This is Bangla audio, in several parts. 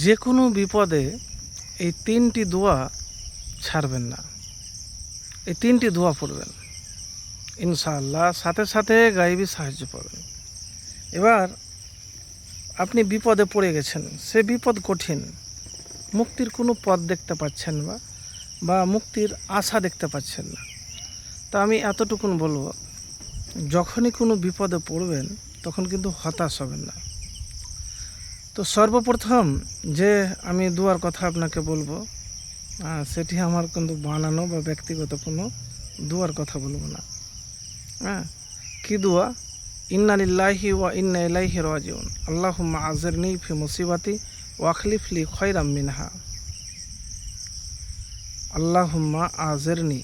যে কোনো বিপদে এই তিনটি দোয়া ছাড়বেন না। এই তিনটি দোয়া পড়বেন, ইনশাআল্লাহ সাথে সাথে গায়েবী সাহায্য পাবেন। এবার আপনি বিপদে পড়ে গেছেন, সে বিপদ কঠিন, মুক্তির কোনো পথ দেখতে পাচ্ছেন বা মুক্তির আশা দেখতে পাচ্ছেন না। তা আমি এতটুকুন বলবো, যখনই কোনো বিপদে পড়বেন তখন কিন্তু হতাশ হবেন না। তো সর্বপ্রথম যে আমি দোয়ার কথা আপনাকে বলবো, সেটি আমার কিন্তু বানানো বা ব্যক্তিগত কোনো দোয়ার কথা বলবো না। কি দোয়া? ইন্না লিল্লাহি ওয়া ইন্না ইলাইহি রাজিউন, আল্লাহুম্মা আজিরনি ফি মুসিবাতি ওয়া আখলিফ লি খায়রাম মিনহা। আল্লাহুম্মা আজিরনি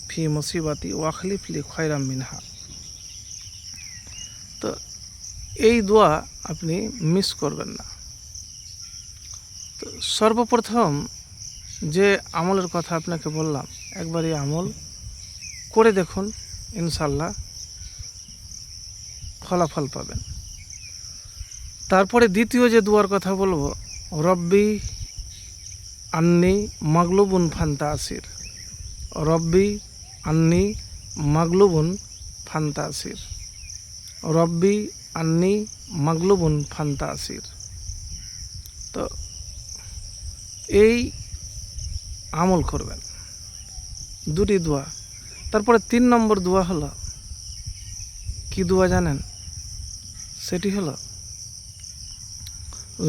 ফি মুসিবাতি ওয়া আখলিফ লি খায়রাম মিনহা। তো এই দোয়া আপনি মিস করবেন না। তো সর্বপ্রথম যে আমলের কথা আপনাকে বললাম, একবার এই আমল করে দেখুন, ইনশাল্লাহ ফলাফল পাবেন। তারপরে দ্বিতীয় যে দোয়ার কথা বলবো, রব্বি আন্নি মাগলুবুন ফান্তাসির। রব্বি আন্নি মাগলুবুন ফান্তাসির। রব্বি আন্নি মাগলুবুন ফান্তাসির। তো এই আমল করবেন, দুটি দোয়া। তারপরে 3 নম্বর দোয়া হলো, কি দোয়া জানেন? সেটি হলো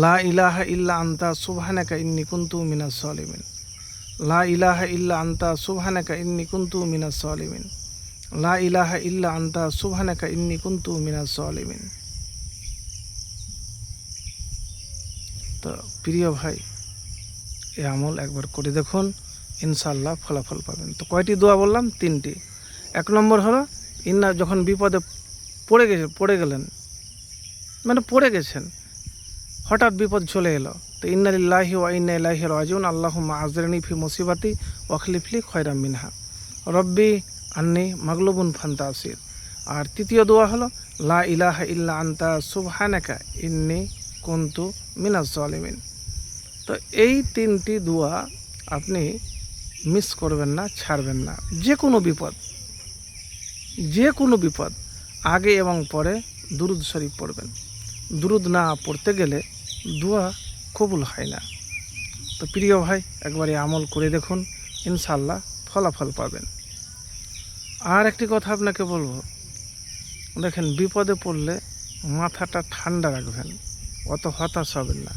লা ইলাহা ইল্লা আনতা সুবহানাকা ইন্নী কুনতু মিনাজ জালিমিন। লা ইলাহা ইল্লা আনতা সুবহানাকা ইন্নী কুনতু মিনাজ জালিমিন। লা ইলাহা ইল্লা আনতা সুবহানাকা ইন্নী কুনতু মিনাজ জালিমিন। তো প্রিয় ভাই, এই আমল একবার করে দেখুন, ইনশাআল্লাহ ফলাফল পাবেন। তো কয়টি দোয়া বললাম? 3টি। 1 নম্বর হলো, যখন বিপদে পড়ে গেলেন, মানে পড়ে গেছেন, হঠাৎ বিপদ চলে এলো, তো ইন্না লিল্লাহি ওয়া ইন্না ইলাইহি রাজিউন, আল্লাহুম্মা আজিরনি ফি মুসিবাতি ওয়া আখলিফ লি খায়রাম মিনহা। রব্বি আন্নি মাগলুবুন ফান্তাসির। আর 3য় দোয়া হলো লা ইলাহা ইল্লা আনতা সুবহানাকা ইন্নী কুনতু মিনাজ জালিমিন। তো এই 3টি দোয়া আপনি মিস করবেন না, ছাড়বেন না। যে কোনো বিপদ আগে এবং পরে দুরুদ শরীফ পড়বেন। দুরুদ না পড়তে গেলে দোয়া কবুল হয় না। তো প্রিয় ভাই, একবারে আমল করে দেখুন, ইনশাআল্লাহ ফলাফল পাবেন। আর একটি কথা আপনাকে বলবো, দেখেন বিপদে পড়লে মাথাটা ঠান্ডা রাখবেন, অত হতাশ হবেন না।